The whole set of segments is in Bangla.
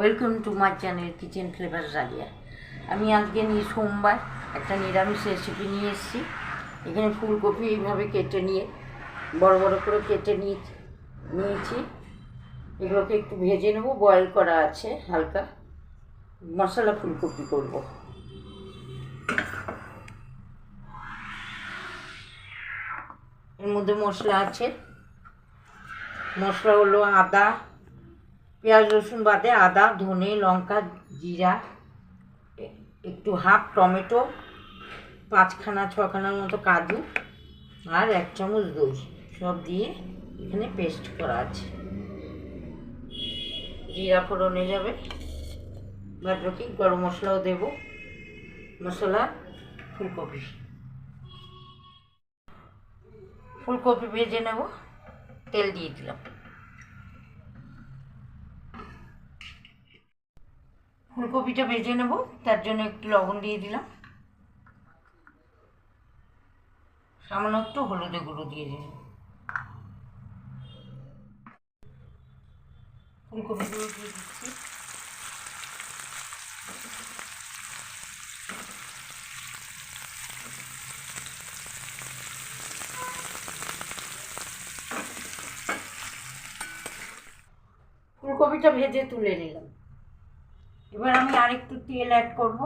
Welcome to my channel kitchen flavour রালিয়া। আমি আজকে সোমবার একটা নিরামিষ রেসিপি নিয়ে এসেছি। এখানে ফুলকপি এইভাবে কেটে নিয়ে বড় বড় করে কেটে নিয়েছি। এগুলোকে একটু ভেজে নেব, বয়েল করা আছে হালকা। মশলা ফুলকপি করব। এর মধ্যে মশলা আছে, মশলা হলো আদা, পেঁয়াজ রসুন বাদে আদা, ধনে, লঙ্কা, জিরা, একটু হাফ টমেটো, 5-6খানার মতো কাজু আর 1 চামচ দই, সব দিয়ে এখানে পেস্ট করা আছে। জিরা ফোড়নে যাবে, বাদ বাকি গরম মশলাও দেব। মশলা ফুলকপি ভেজে নেব। তেল দিয়ে দিলাম। ফুলকপিটা ভেজে নেব, তার জন্য একটু লবণ দিয়ে দিলাম, সামান্য একটু হলুদের গুঁড়ো দিয়ে দিলাম। ফুলকপিগুলো দিয়ে দিচ্ছি। ফুলকপিটা ভেজে তুলে নিলাম। এবার আমি আরেকটু তেল অ্যাড করব।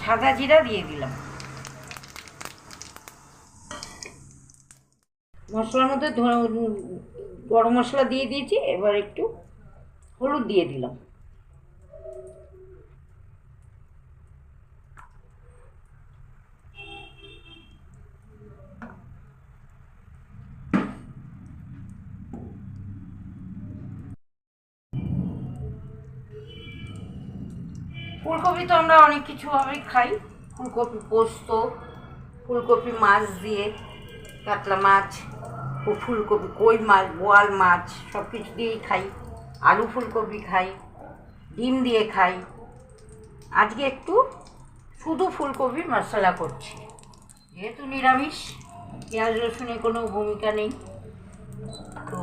সাদা জিরা দিয়ে দিলাম। মশলার মধ্যে গরম মশলা দিয়ে দিয়েছি। এবার একটু হলুদ দিয়ে দিলাম। ফুলকপি তো আমরা অনেক কিছুভাবেই খাই। ফুলকপি পোস্ত, ফুলকপি মাছ দিয়ে, কাতলা মাছ, ফুলকপি, কই মাছ, বোয়াল মাছ, সব কিছু দিয়েই খাই। আলু ফুলকপি খাই, ডিম দিয়ে খাই। আজকে একটু শুধু ফুলকপির মশলা করছি। যেহেতু নিরামিষ, পেঁয়াজ রসুনের কোনো ভূমিকা নেই, তো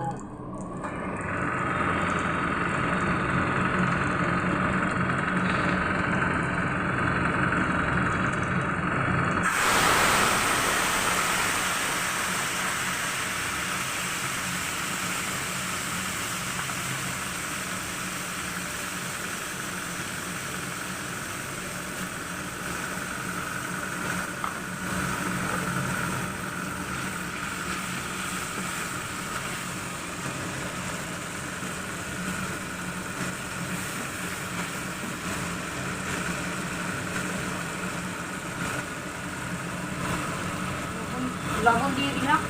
লবণ দিয়ে দিলাম।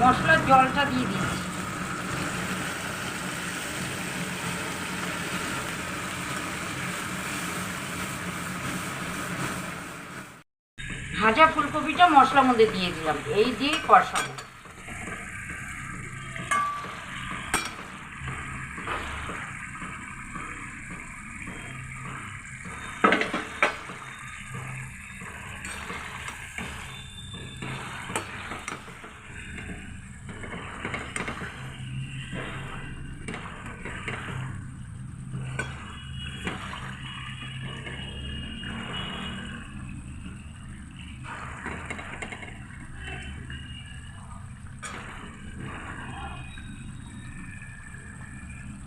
মশলার জলটা দিয়ে দিচ্ছি। ভাজা ফুলকপিটা মশলার মধ্যে দিয়ে দিলাম, এই দিয়েই কষাবো।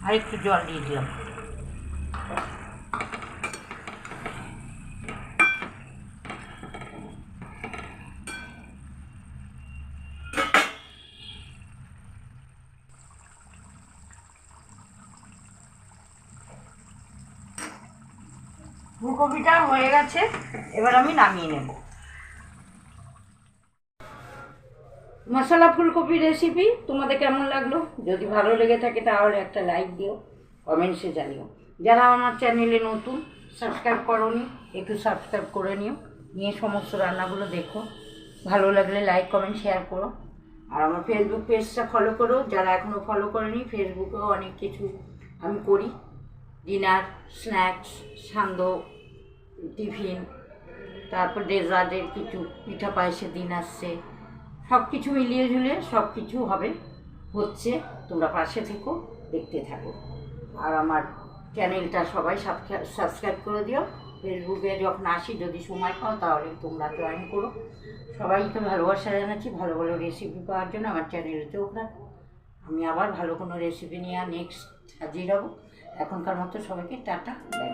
আর একটু জল দিয়ে দিলাম। ফুলকপিটা হয়ে গেছে, এবার আমি নামিয়ে নেব। মশলা ফুলকপি রেসিপি তোমাদের কেমন লাগলো? যদি ভালো লেগে থাকে তাহলে একটা লাইক দিও, কমেন্টসে জানিও। যারা আমার চ্যানেলে নতুন, সাবস্ক্রাইব করোনি, একটু সাবস্ক্রাইব করে নিয়ে সমস্ত রান্নাগুলো দেখো। ভালো লাগলে লাইক কমেন্ট শেয়ার করো। আর আমার ফেসবুক পেজটা ফলো করো, যারা এখনও ফলো করেনি। ফেসবুকেও অনেক কিছু আমি করি, ডিনার, স্ন্যাক্স, সান্ধ্য, টিফিন, তারপর ডেজার্টের কিছু পিঠা পায়েসের দিন আসছে, সব কিছু মিলিয়ে ঝুলিয়ে সব কিছু হবে, হচ্ছে। তোমরা পাশে থেকো, দেখতে থাকো। আর আমার চ্যানেলটা সবাই সাবস্ক্রাইব করে দিও। ফেসবুকে যখন আসি, যদি সময় পাও তাহলে তোমরা জয়েন করো। সবাইকে ভালোবাসা জানাচ্ছি। ভালো ভালো রেসিপি পাওয়ার জন্য আমার চ্যানেলে চোখ রাখো। আমি আবার ভালো কোনো রেসিপি নিয়ে নেক্সট হাজির হব। এখনকার মতো সবাইকে টাটা, বাই।